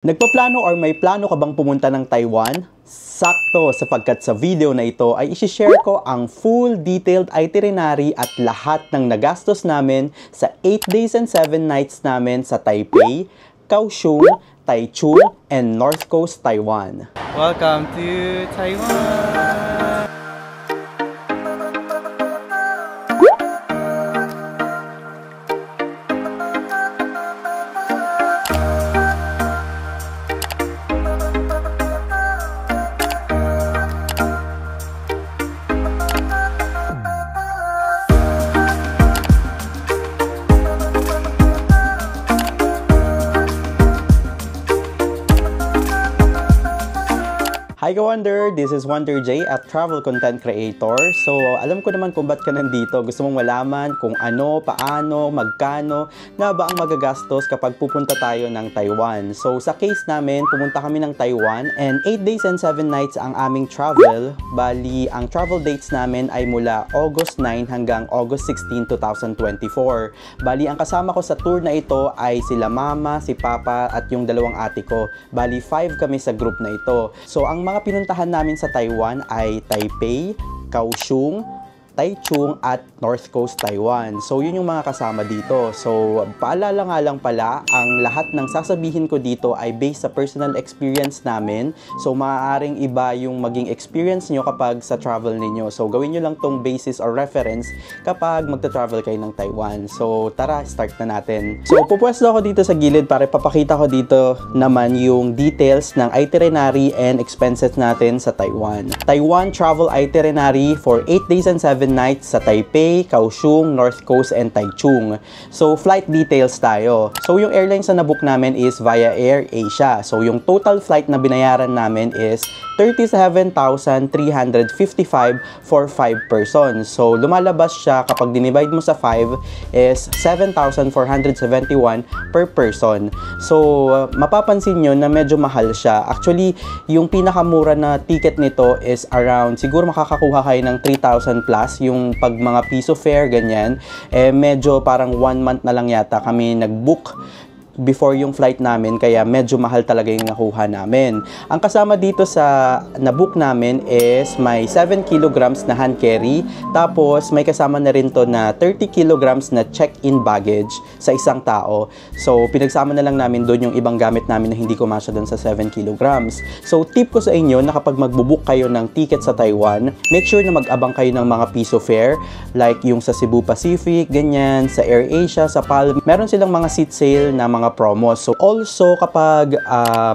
Nagpaplano or may plano ka bang pumunta ng Taiwan? Sakto, sapagkat sa video na ito ay isi-share ko ang full detailed itinerary at lahat ng nagastos namin sa 8 days and 7 nights namin sa Taipei, Kaohsiung, Taichung, and North Coast, Taiwan. Welcome to Taiwan! Hi ka-Wonder! This is Wonder J at Travel Content Creator. So, alam ko naman kung ba't ka nandito. Gusto mong malaman kung ano, paano, magkano, na ba ang magagastos kapag pupunta tayo ng Taiwan. So, sa case namin, pumunta kami ng Taiwan and 8 days and 7 nights ang aming travel. Bali, ang travel dates namin ay mula August 9 hanggang August 16, 2024. Bali, ang kasama ko sa tour na ito ay sila mama, si papa at yung dalawang ate ko. Bali, 5 kami sa group na ito. So, ang mga pinuntahan namin sa Taiwan ay Taipei, Kaohsiung, Taichung at North Coast, Taiwan. So, yun yung mga kasama dito. So, paalala nga lang pala, ang lahat ng sasabihin ko dito ay based sa personal experience namin. So, maaaring iba yung maging experience nyo kapag sa travel ninyo. So, gawin nyo lang tong basis or reference kapag magta-travel kayo ng Taiwan. So, tara, start na natin. So, pupwesto ako dito sa gilid para papakita ko dito naman yung details ng itinerary and expenses natin sa Taiwan. Taiwan travel itinerary for 8 days and 7 nights sa Taipei, Kaohsiung, North Coast, and Taichung. So, flight details tayo. So, yung airlines na nabook namin is via Air Asia. So, yung total flight na binayaran namin is 37,355 for 5 persons. So, lumalabas siya kapag dinivide mo sa 5 is 7,471 per person. So, mapapansin nyo na medyo mahal siya. Actually, yung pinakamura na ticket nito is around, siguro makakakuha kayo ng 3,000 plus. Yung pag mga piso fare, ganyan, medyo parang 1 month na lang yata kami nag-book before yung flight namin, kaya medyo mahal talaga yung nakuha namin. Ang kasama dito sa nabook namin is may 7 kilograms na hand carry, tapos may kasama na rin to na 30 kilograms na check-in baggage sa isang tao. So, pinagsama na lang namin doon yung ibang gamit namin na hindi kumasya doon sa 7 kilograms. So, tip ko sa inyo na kapag magbubook kayo ng ticket sa Taiwan, make sure na mag-abang kayo ng mga piso fare, like yung sa Cebu Pacific, ganyan, sa Air Asia, sa PAL. Meron silang mga seat sale na mga promo. So, also, kapag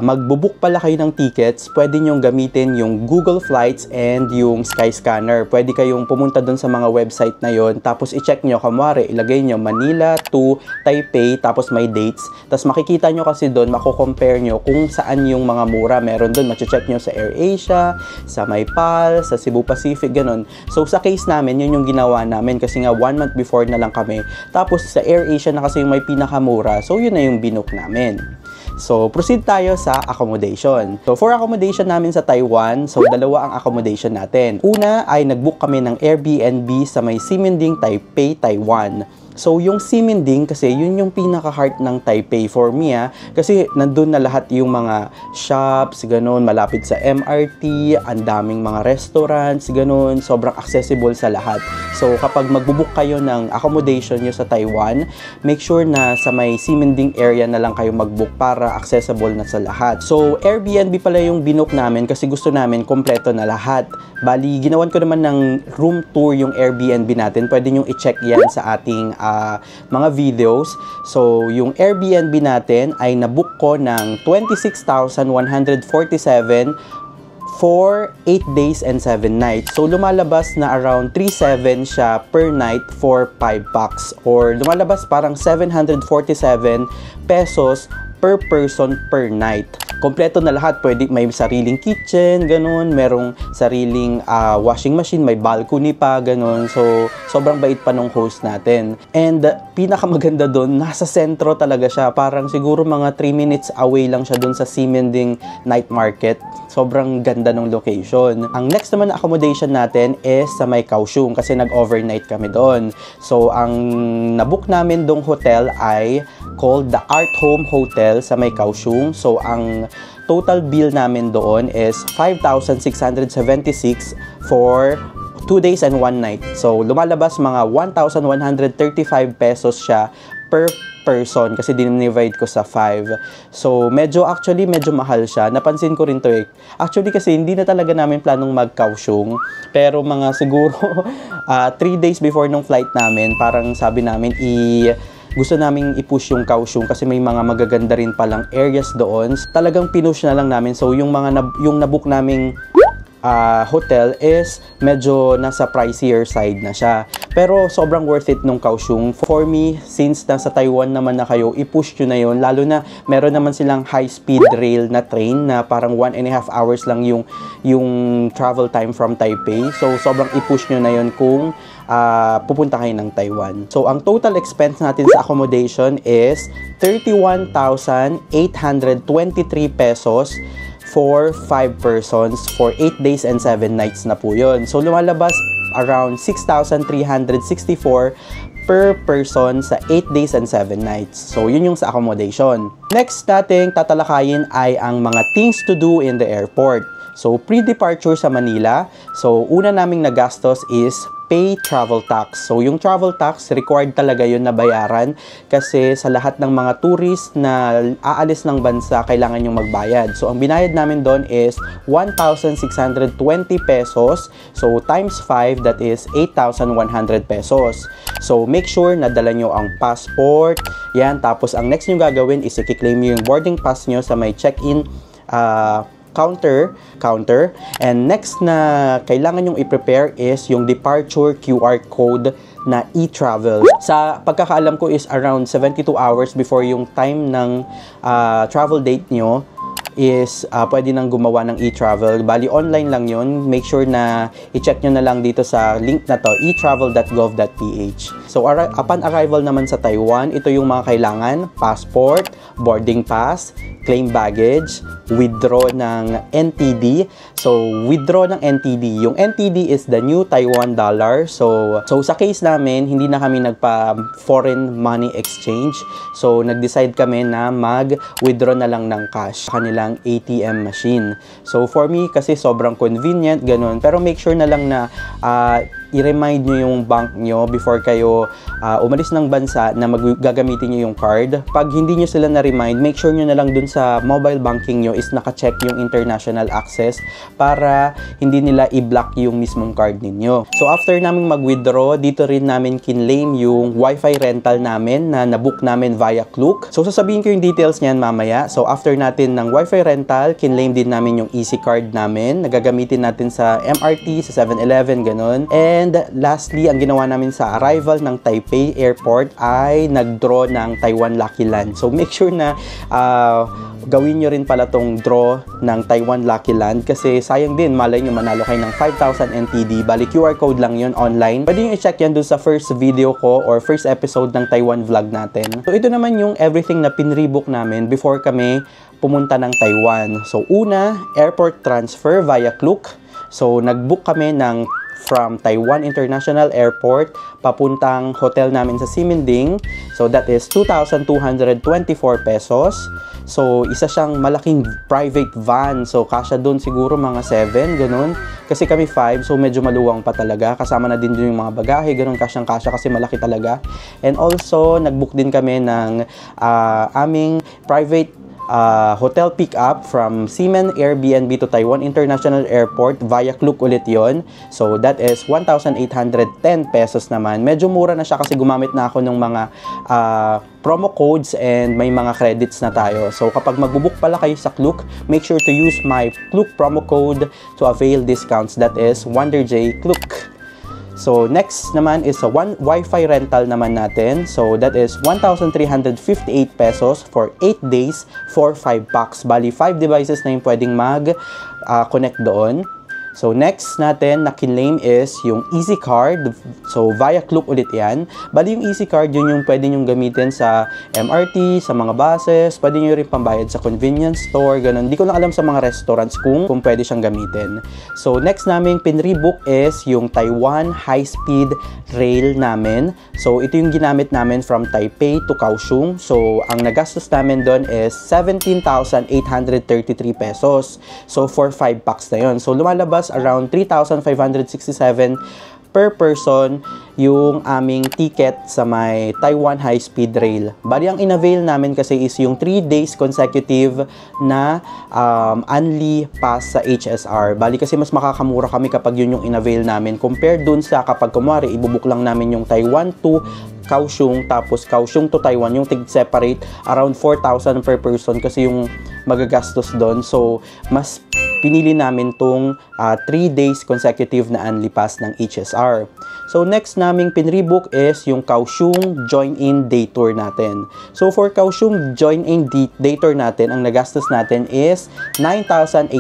magbubook pala kayo ng tickets, pwede nyong gamitin yung Google Flights and yung Skyscanner. Pwede kayong pumunta dun sa mga website na yon, tapos i-check nyo, kamwari, ilagay nyo Manila to Taipei, tapos may dates. Tapos makikita nyo kasi dun, mako-compare nyo kung saan yung mga mura meron dun. Mache-check nyo sa Air Asia, sa may PAL, sa Cebu Pacific, ganun. So, sa case namin, yun yung ginawa namin kasi nga 1 month before na lang kami. Tapos, sa Air Asia na kasi yung may pinakamura. So, yun na yung binook namin. So, proceed tayo sa accommodation. So, for accommodation namin sa Taiwan, so dalawa ang accommodation natin. Una ay nag-book kami ng Airbnb sa may Ximending, Taipei, Taiwan. So, yung Ximending kasi yun yung pinaka-heart ng Taipei for me, kasi nandun na lahat yung mga shops, ganun, malapit sa MRT, ang daming mga restaurants, ganun, sobrang accessible sa lahat. So, kapag magbubook kayo ng accommodation nyo sa Taiwan, make sure na sa may Ximending area na lang kayo mag-book para accessible na sa lahat. So, Airbnb pala yung binook namin kasi gusto namin kompleto na lahat. Bali, ginawan ko naman ng room tour yung Airbnb natin. Pwede nyo i-check yan sa ating mga videos. So, yung Airbnb natin ay nabook ko ng 26,147 for 8 days and 7 nights. So, lumalabas na around 3,700 siya per night for 5 packs. Or lumalabas parang 747 pesos per person per night. Kompleto na lahat. Pwede, may sariling kitchen, ganun. Merong sariling washing machine, may balcony pa, ganun. So, sobrang bait pa nung host natin. And pinakamaganda doon, nasa sentro talaga siya. Parang siguro mga 3 minutes away lang siya doon sa Ximending Night Market. sobrang ganda ng location. Ang next naman na accommodation natin is sa may Kaohsiung kasi nag-overnight kami doon. So, ang nabook namin dong hotel ay called the Art Home Hotel sa may Kaohsiung. So, ang total bill namin doon is 5,676 for 2 days and 1 night. So, lumalabas mga 1,135 pesos siya per person kasi dinivide ko sa 5. So, medyo mahal siya. Napansin ko rin to eh. Actually, kasi hindi na talaga namin planong mag-Kaohsiung. Pero mga siguro 3 days before nung flight namin, parang sabi namin gusto naming i-push yung Kaohsiung kasi may mga magaganda rin palang areas doon. Talagang pinush na lang namin. So, yung nabook naming hotel is medyo nasa pricier side na siya. Pero sobrang worth it nung Kaohsiung. For me, since nasa Taiwan naman na kayo, i-push nyo na yun. Lalo na meron naman silang high-speed rail na train na parang 1.5 hours lang yung travel time from Taipei. So, sobrang i-push nyo na yun kung pupunta kayo ng Taiwan. So, ang total expense natin sa accommodation is 31,823 pesos for 5 persons for 8 days and 7 nights na po yun. So, lumalabas around 6,364 per person sa 8 days and 7 nights. So, yun yung sa accommodation. Next nating tatalakayin ay ang mga things to do in the airport. So, pre-departure sa Manila. So, una naming nagastos is pay travel tax. So, yung travel tax, required talaga yun na bayaran kasi sa lahat ng mga tourist na aalis ng bansa, kailangan yung magbayad. So, ang binayad namin doon is 1,620 pesos. So, times 5, that is 8,100 pesos. So, make sure na dala nyo ang passport. Yan. Tapos, ang next nyo gagawin is i-claim nyo yung boarding pass nyo sa may check-in counter. And next na kailangan yung i-prepare is yung departure QR code na e-travel. Sa pagkakaalam ko is around 72 hours before yung time ng travel date nyo is pwede nang gumawa ng e-travel. Bali, online lang yun. Make sure na i-check nyo na lang dito sa link na to, etravel.gov.ph. So, upon arrival naman sa Taiwan, ito yung mga kailangan: passport, boarding pass, claim baggage, withdraw ng NTD. So, withdraw ng NTD. Yung NTD is the new Taiwan dollar. So sa case namin, hindi na kami nagpa-foreign money exchange. So, nag-decide kami na mag-withdraw na lang ng cash sa kanilang ATM machine. So, for me, kasi sobrang convenient, ganun. Pero make sure na lang na i-remind nyo yung bank nyo before kayo umalis ng bansa na gagamitin nyo yung card. Pag hindi nyo sila na-remind, make sure nyo na lang dun sa mobile banking nyo is naka-check yung international access para hindi nila i-block yung mismong card ninyo. So, after namin mag-withdraw, dito rin namin kinlaim yung wifi rental namin na nabook namin via Klook. So, sasabihin ko yung details niyan mamaya. So, after natin ng wifi rental, kinlaim din namin yung easy card namin. Nagagamitin natin sa MRT, sa 7-Eleven, ganun. And lastly, ang ginawa namin sa arrival ng Taipei Airport ay nag-draw ng Taiwan Lucky Land. So, make sure na gawin nyo rin pala tong draw ng Taiwan Lucky Land kasi sayang din, malay nyo manalo kayo ng 5,000 NTD. Bali, QR code lang yun online. Pwede nyo i-check yan dun sa first video ko or first episode ng Taiwan vlog natin. So, ito naman yung everything na pinrebook namin before kami pumunta ng Taiwan. So, una, airport transfer via Klook. So, nag-book kami from Taiwan International Airport papuntang hotel namin sa Ximending. So, that is 2,224 pesos. So, isa siyang malaking private van. So, kasya doon siguro mga 7, ganun. Kasi kami 5, so medyo maluwang pa talaga. Kasama na din doon yung mga bagahe, ganun, kasyang-kasya kasi malaki talaga. And also, nag-book din kami ng aming private hotel pick-up from Ximen Airbnb to Taiwan International Airport via Klook ulit yon. So, that is 1,810 pesos naman. Medyo mura na siya kasi gumamit na ako ng mga promo codes and may mga credits na tayo. So, kapag magbubook pala kayo sa Klook, make sure to use my Klook promo code to avail discounts. That is WonderJ Klook. So, next naman is a Wi-Fi rental naman natin. So, that is 1,358 pesos for 8 days for 5 packs. Bali, 5 devices na yung pwedeng mag-connect doon. So next natin na kinlame is yung Easy Card. So via Klook ulit yan. Bali yung Easy Card, yun yung pwede nyong gamitin sa MRT, sa mga buses, pwede nyo rin pambayad sa convenience store, ganun. Hindi ko lang alam sa mga restaurants kung pwede siyang gamitin. So next naming pinrebook is yung Taiwan High Speed Rail namin. So ito yung ginamit namin from Taipei to Kaohsiung. So ang nagastos namin doon is 17,833 pesos. So for 5 packs na yun. So lumalabas around 3,567 per person yung aming ticket sa may Taiwan High Speed Rail. Bali, ang in-avail namin kasi is yung 3 days consecutive na unli pass sa HSR. Bali, kasi mas makakamura kami kapag yun yung in-avail namin compared dun sa kapag kumwari, ibubuk lang namin yung Taiwan to Kaohsiung, tapos Kaohsiung to Taiwan, yung tig-separate, around 4,000 per person kasi yung magagastos doon. So, mas pinili namin tong 3 days consecutive na unli pass ng HSR. So next naming pinrebook is yung Kaohsiung Join-in Day Tour natin. So for Kaohsiung Join-in Day Tour natin, ang nagastos natin is 9,811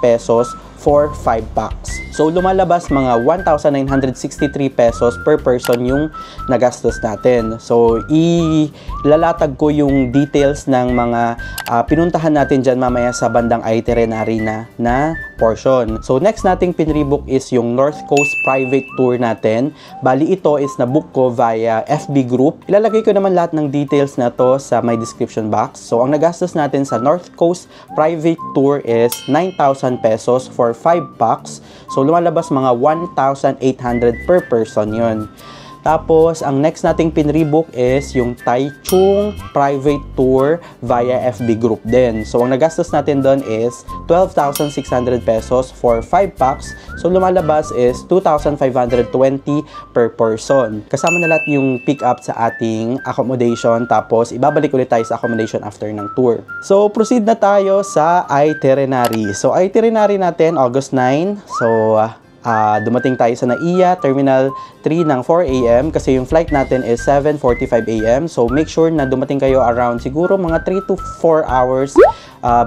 pesos for 5 packs. So lumalabas mga 1,963 pesos per person yung nagastos natin. So ilalatag ko yung details ng mga pinuntahan natin dyan mamaya sa bandang itinerary na portion. So next nating pinrebook is yung North Coast Private Tour natin. Bali ito is na-book ko via FB group. Ilalagay ko naman lahat ng details na to sa my description box. So ang nagastos natin sa North Coast Private Tour is 9,000 pesos for 5 packs. So lumalabas mga 1,800 per person yun. Tapos, ang next nating pinrebook is yung Taichung Private Tour via FB group din. So, ang nagastos natin doon is 12,600 pesos for 5 packs. So, lumalabas is 2,520 per person. Kasama na lahat yung pick up sa ating accommodation. Tapos, ibabalik ulit tayo sa accommodation after ng tour. So, proceed na tayo sa itinerary. So, itinerary natin, August 9. So, dumating tayo sa NAIA Terminal 3 ng 4 AM kasi yung flight natin is 7:45 AM. So make sure na dumating kayo around siguro mga 3 to 4 hours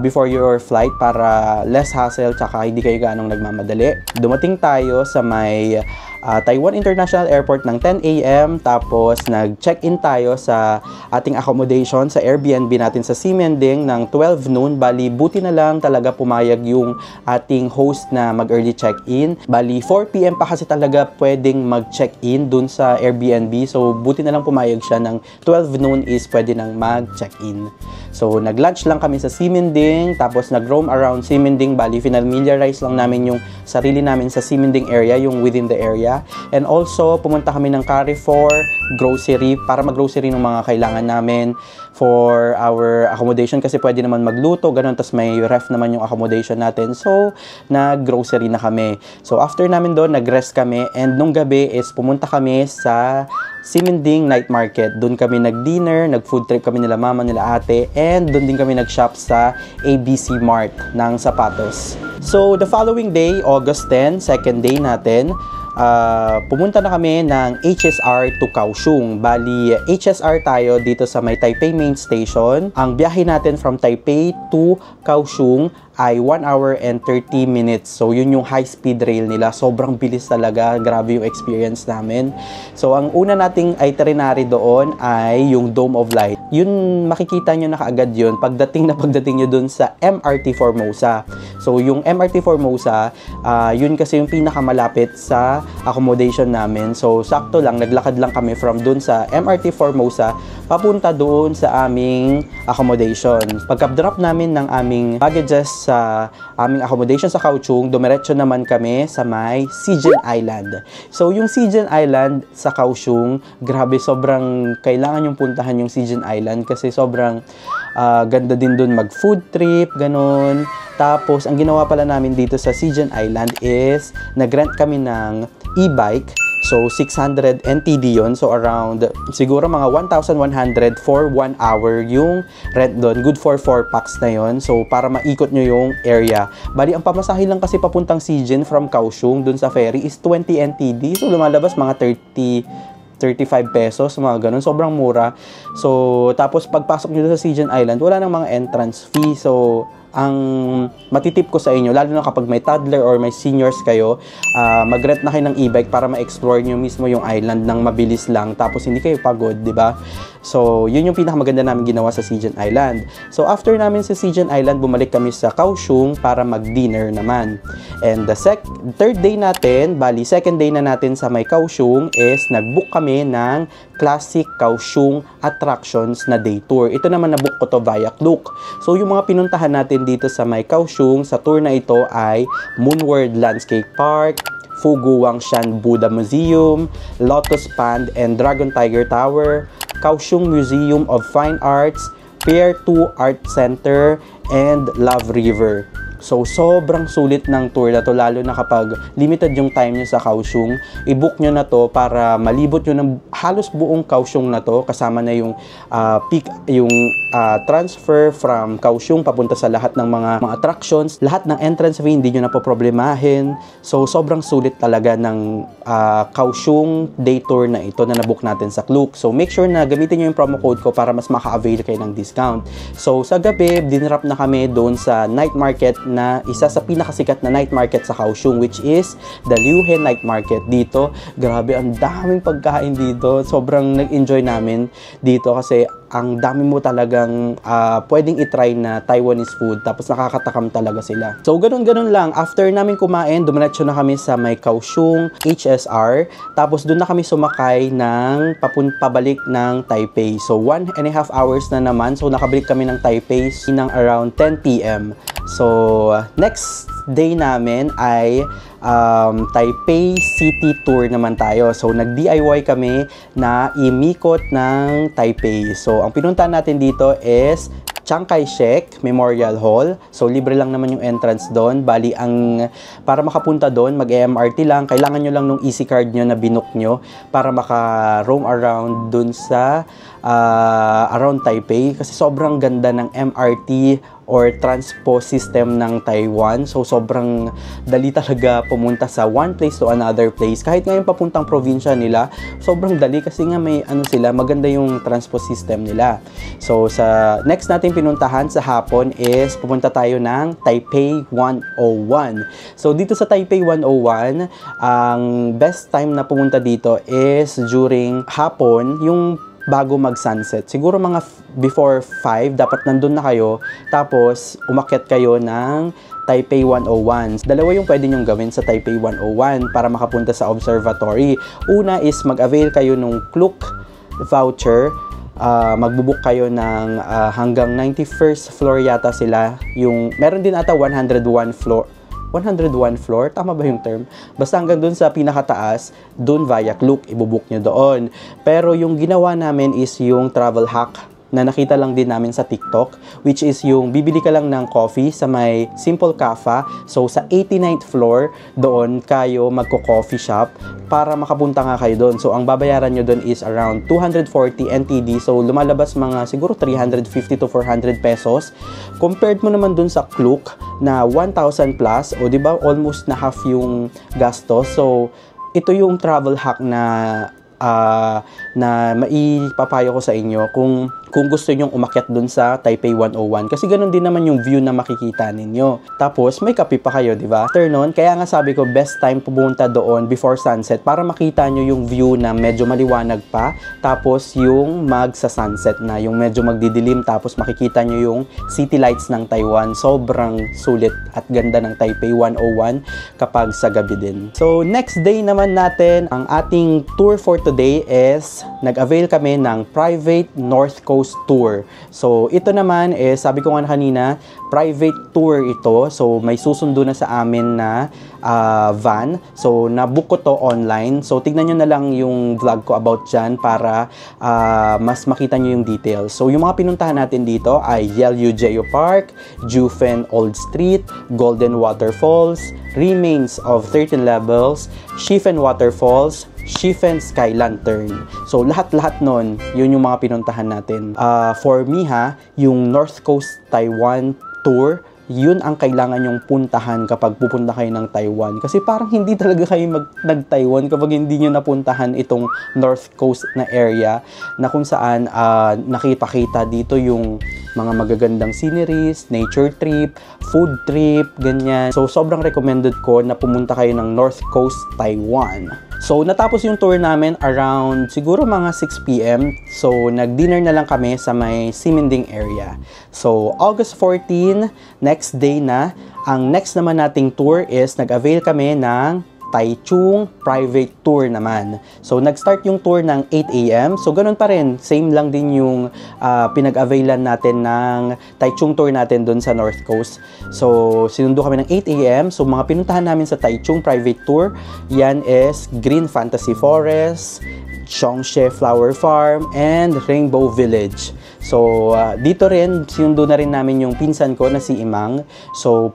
before your flight para less hassle tsaka hindi kayo ganong nagmamadali. Dumating tayo sa may Taiwan International Airport ng 10 AM tapos nag-check-in tayo sa ating accommodation sa Airbnb natin sa Ximending ng 12 noon. Bali, buti na lang talaga pumayag yung ating host na mag-early check-in. Bali, 4 PM pa kasi talaga pwedeng mag-check-in dun sa Airbnb. So, buti na lang pumayag siya ng 12 noon is pwede nang mag-check-in. So, nag-lunch lang kami sa Ximending tapos nag-roam around Ximending. Bali, familiarize lang namin yung sarili namin sa Ximending area, yung within the area. And also, pumunta kami ng Carrefour grocery para mag-grocery ng mga kailangan namin for our accommodation kasi pwede naman magluto, ganun. Tapos may ref naman yung accommodation natin. So, nag-grocery na kami. So, after namin doon, nag-rest kami. And nung gabi is pumunta kami sa Ximending Night Market. Doon kami nag-dinner, nag-food trip kami nila mama, nila ate. And doon din kami nag-shop sa ABC Mart ng sapatos. So, the following day, August 10, second day natin, pumunta na kami ng HSR to Kaohsiung. Bali, HSR tayo dito sa may Taipei Main Station. Ang biyahe natin from Taipei to Kaohsiung ay 1 hour and 30 minutes. So, yun yung high-speed rail nila. Sobrang bilis talaga. Grabe yung experience namin. So, ang una nating itinerary doon ay yung Dome of Light. Yun, makikita nyo na kaagad yun pagdating nyo doon sa MRT Formosa. So, yung MRT Formosa, yun kasi yung pinakamalapit sa accommodation namin. So, sakto lang, naglakad lang kami from doon sa MRT Formosa papunta doon sa aming accommodation. Pagka-drop namin ng aming baggages sa aming accommodation sa Kaohsiung, dumiretso naman kami sa may Sijen Island. So, yung Sijen Island sa Kaohsiung, grabe, sobrang kailangan yung puntahan yung Sijen Island kasi sobrang ganda din dun mag-food trip, ganun. Tapos, ang ginawa pala namin dito sa Sijen Island is nag-rent kami ng e-bike. So, 600 NTD yun. So, around siguro mga 1,100 for 1 hour yung rent doon. Good for 4 packs na yun. So, para maikot nyo yung area. Bali, ang pamasahe lang kasi papuntang Sijen from Kaohsiung dun sa ferry is 20 NTD. So, lumalabas mga 30 35 pesos, mga ganun. Sobrang mura. So, tapos pagpasok nyo sa Sigean Island, wala nang mga entrance fee. So, ang matitip ko sa inyo, lalo na kapag may toddler or may seniors kayo, mag-rent na kayo ng e-bike para ma-explore nyo mismo yung island ng mabilis lang, tapos hindi kayo pagod, di ba? So, yun yung pinakamaganda namin ginawa sa Sigean Island. So, after namin sa Sigean Island, bumalik kami sa Kaohsiung para mag-dinner naman. And the third day natin, bali, second day na natin sa may Kaohsiung is nag-book kami ng Classic Kaohsiung Attractions na day tour. Ito naman na-book ko to via Klook. So, yung mga pinuntahan natin dito sa may Kaohsiung, sa tour na ito ay Moonworld Landscape Park, Fugu Wangshan Buddha Museum, Lotus Pond and Dragon Tiger Tower, Kaohsiung Museum of Fine Arts, Pier 2 Art Center, and Love River. So, sobrang sulit ng tour na to, lalo na kapag limited yung time nyo sa Kaohsiung. I-book nyo na to para malibot nyo ng halos buong Kaohsiung na to. Kasama na yung, transfer from Kaohsiung papunta sa lahat ng mga attractions. Lahat ng entrance fee, hindi nyo na po problemahin. So, sobrang sulit talaga ng Kaohsiung day tour na ito na nabook natin sa Klook. So, make sure na gamitin nyo yung promo code ko para mas maka-avail kayo ng discount. So, sa gabi, dinrap na kami doon sa night market na isa sa pinakasikat na night market sa Kaohsiung, which is the Liuhe Night Market. Dito, grabe, ang daming pagkain dito. Sobrang nag-enjoy namin dito kasi ang dami mo talagang pwedeng itry na Taiwanese food, tapos nakakatakam talaga sila. So, ganun-ganun lang. After namin kumain, dumiretso na kami sa may Kaohsiung HSR, tapos doon na kami sumakay ng pabalik ng Taipei. So, 1.5 hours na naman. So, nakabalik kami ng Taipei ng around 10 p.m. So, next day namin ay Taipei City Tour naman tayo. So, nag-DIY kami na imikot ng Taipei. So, ang pinuntahan natin dito is Chiang Kai-shek Memorial Hall. So, libre lang naman yung entrance doon. Bali, para makapunta doon, mag-MRT lang. Kailangan nyo lang nung EC card nyo na binook nyo para maka-roam around doon sa around Taipei. Kasi sobrang ganda ng MRT or transpo system ng Taiwan. So, sobrang dali talaga pumunta sa one place to another place. Kahit ngayon papuntang probinsya nila, sobrang dali kasi nga may maganda yung transpo system nila. So, sa next natin pinuntahan sa hapon is pupunta tayo ng Taipei 101. So, dito sa Taipei 101, ang best time na pumunta dito is during hapon, yung bago mag-sunset. Siguro mga before 5, dapat nandun na kayo. Tapos, umakyat kayo ng Taipei 101. Dalawa yung pwede nyong gawin sa Taipei 101 para makapunta sa observatory. Una is mag-avail kayo ng Klook voucher. Magbubook kayo ng hanggang 91st floor yata sila. Meron din ata 101 floor, tama ba yung term? Basta hanggang dun sa pinakataas, dun via Klook, ibubuk nyo doon. Pero yung ginawa namin is yung travel hack na nakita lang din namin sa TikTok, which is yung bibili ka lang ng coffee sa may Simple Cafe. So, sa 89th floor, doon kayo magko-coffee shop para makapunta nga kayo doon. So, ang babayaran nyo doon is around 240 NTD. So, lumalabas mga siguro 350 to 400 pesos. Compared mo naman doon sa Klook na 1,000 plus, o diba, almost na half yung gastos. So, ito yung travel hack na maipapayo ko sa inyo kung gusto nyong umakyat dun sa Taipei 101. Kasi ganun din naman yung view na makikita ninyo. Tapos, may kape pa kayo, di ba? After nun, kaya nga sabi ko, best time pumunta doon before sunset para makita nyo yung view na medyo maliwanag pa. Tapos, yung magsa-sunset na, yung medyo magdidilim. Tapos, makikita nyo yung city lights ng Taiwan. Sobrang sulit at ganda ng Taipei 101 kapag sa gabi din. So, next day naman natin, ang ating tour for today is nag-avail kami ng private North Coast Tour. So, ito naman sabi ko nga kanina, private tour ito. So, may susundo na sa amin na van. So, nabook ko to online. So, tignan nyo na lang yung vlog ko about dyan para mas makita nyo yung details. So, yung mga pinuntahan natin dito ay Yelyu Geo Park, Jufen Old Street, Golden Waterfalls, Remains of 13 Levels, Shifen Waterfalls, Shifen Sky Lantern. So, lahat-lahat nun, yun yung mga pinuntahan natin. For me yung North Coast Taiwan Tour, yun ang kailangan yung puntahan kapag pupunta kayo ng Taiwan. Kasi parang hindi talaga kayo nag-Taiwan kapag hindi nyo napuntahan itong North Coast na area na kung saan nakipakita dito yung mga magagandang sceneries, nature trip, food trip, ganyan. So, sobrang recommended ko na pumunta kayo ng North Coast, Taiwan. So, natapos yung tour namin around siguro mga 6 p.m. So, nag-dinner na lang kami sa may Ximending area. So, August 14, next day na. Ang next naman nating tour is nag-avail kami ng Taichung private tour naman. So, nag-start yung tour ng 8 a.m. So, ganun pa rin. Same lang din yung pinag-availan natin ng Taichung tour natin dun sa North Coast. So, sinundo kami ng 8 a.m. So, mga pinuntahan namin sa Taichung private tour, yan is Green Fantasy Forest, Chongshe Flower Farm, and Rainbow Village. So, dito rin, sinundo na rin namin yung pinsan ko na si Imang. So,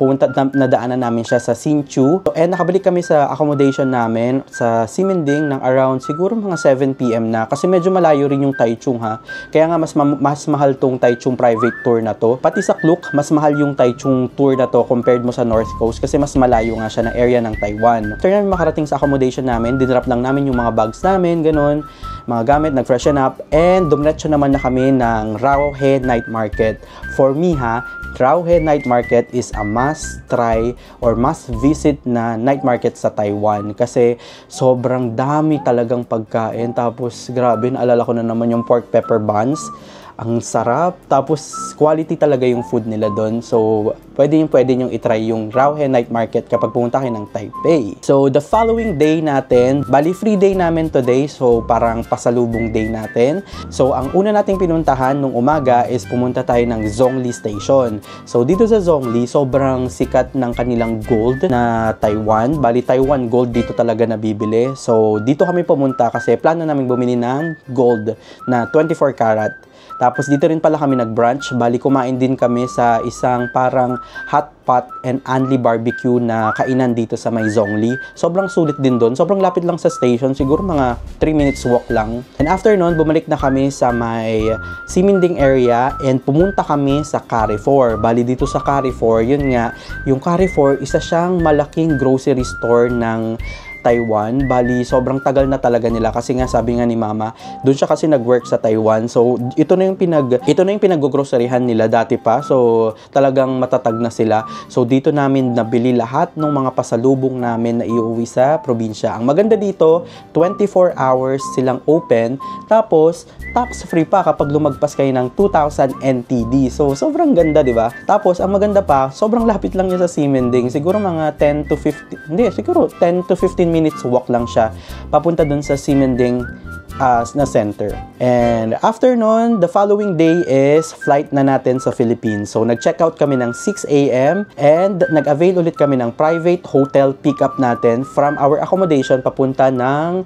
nadaanan namin siya sa Hsinchu. And nakabalik kami sa accommodation namin sa Ximending ng around siguro mga 7 p.m. na. Kasi medyo malayo rin yung Taichung ha. Kaya nga mas mahal tong Taichung private tour na to. Pati sa Klook, mas mahal yung Taichung tour na to compared mo sa North Coast kasi mas malayo nga siya na area ng Taiwan. After namin makarating sa accommodation namin, dinrap lang namin yung mga bags namin, ganun, mga gamit, nag-freshen up, and dumiretso naman na kami ng Rauhe Night Market. For me ha, Rauhe Night Market is a must try or must visit na night market sa Taiwan kasi sobrang dami talagang pagkain. Tapos grabe, naalala ko na naman yung pork pepper buns. Ang sarap. Tapos, quality talaga yung food nila doon. So, pwede nyo itry yung Rauhe Night Market kapag pumunta kayo ng Taipei. So, the following day natin, bali free day namin today. So, parang pasalubong day natin. So, ang una nating pinuntahan nung umaga is pumunta tayo ng Zhongli Station. So, dito sa Zhongli, sobrang sikat ng kanilang gold na Taiwan. Bali, Taiwan gold dito talaga nabibili. So, dito kami pumunta kasi plano namin bumili ng gold na 24 karat. Tapos dito rin pala kami nag-brunch. Bali, kumain din kami sa isang parang hot pot and Anli barbecue na kainan dito sa may Zhongli. Sobrang sulit din doon. Sobrang lapit lang sa station. Siguro mga 3 minutes walk lang. And after nun, bumalik na kami sa may Ximending area and pumunta kami sa Carrefour. Bali, dito sa Carrefour, yun nga, yung Carrefour, isa siyang malaking grocery store ng Taiwan. Bali, sobrang tagal na talaga nila kasi nga sabi nga ni Mama, doon siya kasi nag-work sa Taiwan. So, ito na yung pinag-groceryhan nila dati pa. So, talagang matatag na sila. So, dito namin nabili lahat ng mga pasalubong namin na iuwi sa probinsya. Ang maganda dito, 24 hours silang open. Tapos, tax-free pa kapag lumagpas kayo ng 2,000 NTD. So, sobrang ganda, di ba? Tapos, ang maganda pa, sobrang lapit lang niya sa Ximending. Siguro mga 10 to 15 minutes walk lang siya papunta dun sa Ximending na center. And after nun, the following day is flight na natin sa Philippines. So, nag-check out kami ng 6 a.m. and nag-avail ulit kami ng private hotel pickup natin from our accommodation papunta ng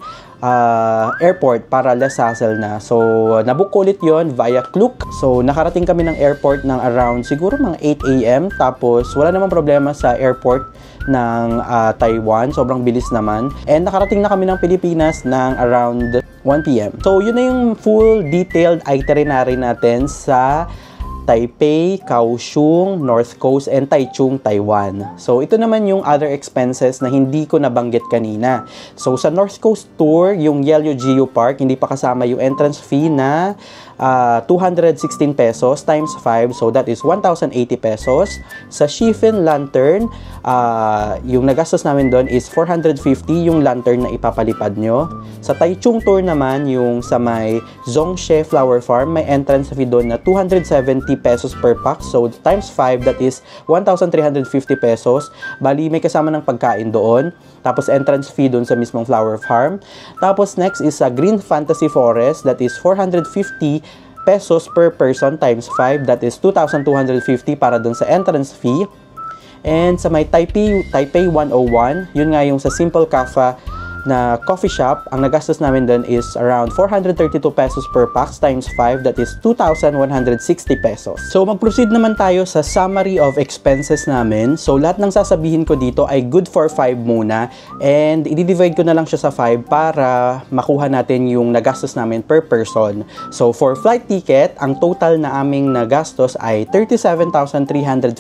airport para less hassle na. So, nabook ko ulit yon via Klook. So, nakarating kami ng airport ng around siguro mga 8 a.m. Tapos, wala namang problema sa airport ng Taiwan. Sobrang bilis naman. And nakarating na kami ng Pilipinas ng around 1 p.m. So, yun na yung full detailed itinerary natin sa Taipei, Kaohsiung, North Coast, and Taichung, Taiwan. So, ito naman yung other expenses na hindi ko nabanggit kanina. So, sa North Coast Tour, yung Yellow Geo Park, hindi pa kasama yung entrance fee na 216 pesos times 5. So, that is 1,080 pesos. Sa Shifen Lantern, yung nagastos namin doon is 450 yung lantern na ipapalipad nyo. Sa Taichung Tour naman, yung sa may Zongshe Flower Farm, may entrance fee doon na 270 pesos per pack. So, times 5, that is 1,350 pesos. Bali, may kasama ng pagkain doon. Tapos, entrance fee doon sa mismong flower farm. Tapos, next is sa Green Fantasy Forest, that is 450 pesos per person times 5. That is 2,250 para doon sa entrance fee. And sa may Taipei 101, yun nga yung sa Simple Cafe na coffee shop. Ang nagastos namin doon is around 432 pesos per pax times 5, that is 2,160 pesos. So mag-proceed naman tayo sa summary of expenses namin. So lahat ng sasabihin ko dito ay good for 5 muna, and i-divide ko na lang siya sa 5 para makuha natin yung nagastos namin per person. So for flight ticket, ang total na aming nagastos ay 37,355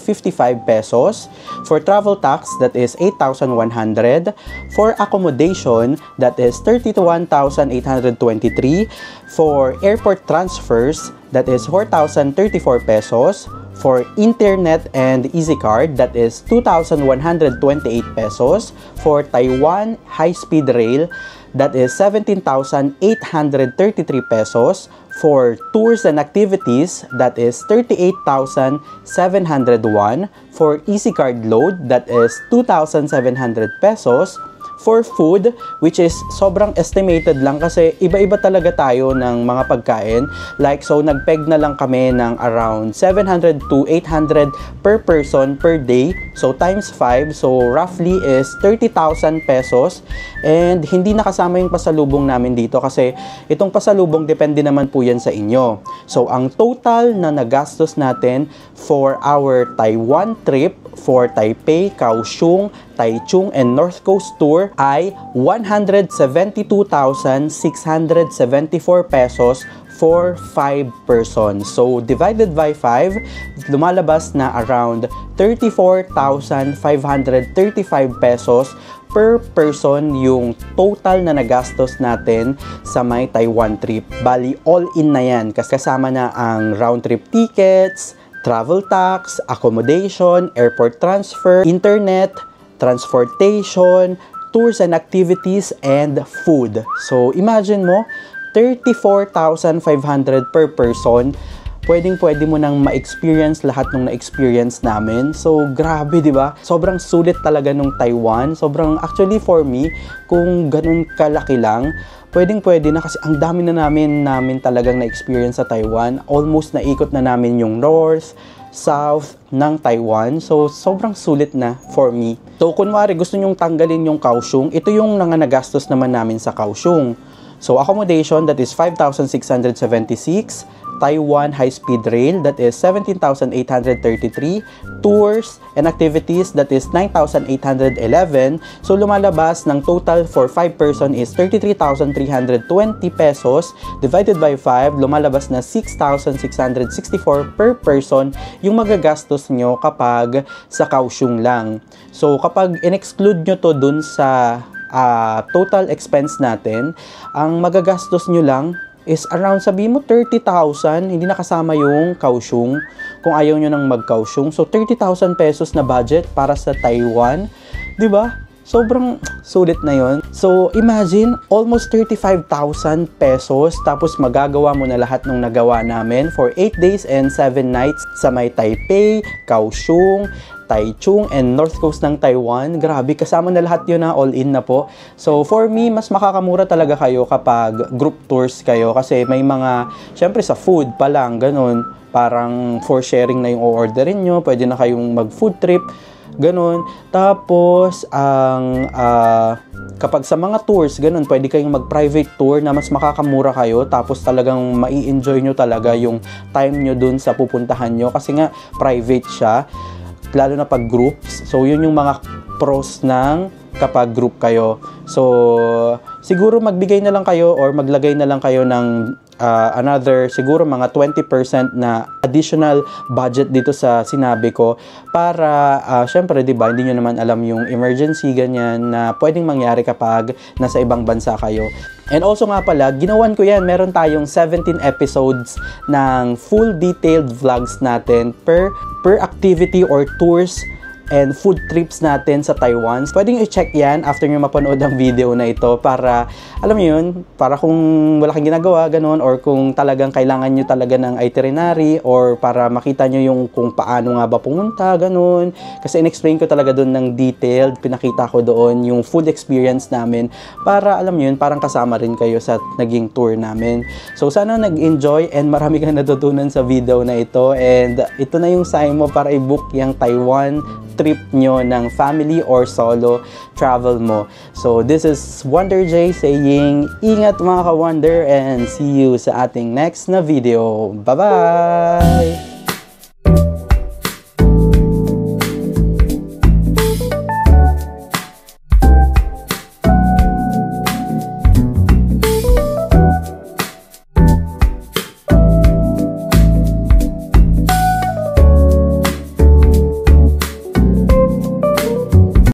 pesos. For travel tax, that is 8,100. For accommodation, that is 31,823. For airport transfers, that is 4,034 pesos. For internet and easy card, that is 2,128 pesos. For Taiwan high-speed rail, that is 17,833 pesos. For tours and activities, that is 38,701. For easy card load, that is 2,700 pesos. For food, which is sobrang estimated lang kasi iba-iba talaga tayo ng mga pagkain. Like, so nagpeg na lang kami ng around 700 to 800 per person per day. So times 5, so roughly is 30,000 pesos. And hindi nakasama yung pasalubong namin dito kasi itong pasalubong depende naman po yan sa inyo. So ang total na nagastos natin for our Taiwan trip, for Taipei, Kaohsiung, Taichung, and North Coast Tour ay 172,674 pesos for 5 persons. So, divided by 5, lumalabas na around 34,535 pesos per person yung total na nagastos natin sa may Taiwan trip. Bali, all in na yan. Kasama na ang round trip tickets, travel tax, accommodation, airport transfer, internet, transportation, tours and activities, and food. So, imagine mo, 34,500 per person. Pwedeng-pwede mo nang ma-experience lahat ng na-experience namin. So, grabe, di ba? Sobrang sulit talaga nung Taiwan. Actually, for me, kung ganun kalaki lang, pwedeng-pwede na kasi ang dami na namin talagang na-experience sa Taiwan. Almost naikot na namin yung north, south ng Taiwan. So, sobrang sulit na for me. So, kunwari gusto nyong tanggalin yung Kaohsiung, ito yung nagastos naman namin sa Kaohsiung. So, accommodation, that is 5,676. Taiwan high-speed rail, that is 17,833. Tours and activities, that is 9,811. So, lumalabas ng total for 5 person is 33,320 pesos. Divided by 5, lumalabas na 6,664 per person yung magagastos nyo kapag sa Kaohsiung lang. So, kapag in-exclude nyo to dun sa total expense natin, ang magagastos nyo lang is around, sabi mo, 30,000, hindi nakasama yung Kaohsiung, kung ayaw nyo nang mag-Kaohsiung. So, 30,000 pesos na budget para sa Taiwan, di ba? Sobrang sulit na yon. So, imagine, almost 35,000 pesos, tapos magagawa mo na lahat ng nagawa namin for 8 days and 7 nights sa may Taipei, Kaohsiung, Taichung, and North Coast ng Taiwan. Grabe, kasama na lahat yun na, all-in na po. So, for me, mas makakamura talaga kayo kapag group tours kayo kasi may mga, syempre sa food pa lang, ganun, parang for sharing na yung o-orderin nyo, pwede na kayong mag-food trip, ganun. Tapos, kapag sa mga tours, ganun, pwede kayong mag-private tour na mas makakamura kayo, tapos talagang mai-enjoy nyo talaga yung time nyo dun sa pupuntahan nyo kasi nga, private siya, lalo na pag groups. So, yun yung mga pros ng kapag group kayo. So, siguro magbigay na lang kayo or maglagay na lang kayo ng another, siguro mga 20% na additional budget dito sa sinabi ko para, syempre, diba, hindi nyo naman alam yung emergency, ganyan, na pwedeng mangyari kapag nasa ibang bansa kayo. And also nga pala, ginawan ko yan, meron tayong 17 episodes ng full detailed vlogs natin per activity or tours and food trips natin sa Taiwan. Pwede nyo i-check yan after nyo mapanood ang video na ito para, alam nyo yun, para kung wala kang ginagawa, ganun, or kung talagang kailangan nyo talaga ng itinerary, or para makita nyo yung kung paano nga ba pumunta, ganun. Kasi in-explain ko talaga doon ng detailed, pinakita ko doon yung food experience namin para, alam nyo yun, parang kasama rin kayo sa naging tour namin. So, sana nag-enjoy and marami kang natutunan sa video na ito. And ito na yung sign mo para i-book yung Taiwan trip nyo ng family or solo travel mo. So this is Wonder J saying, ingat mga ka-Wonder, and see you sa ating next na video. Bye-bye!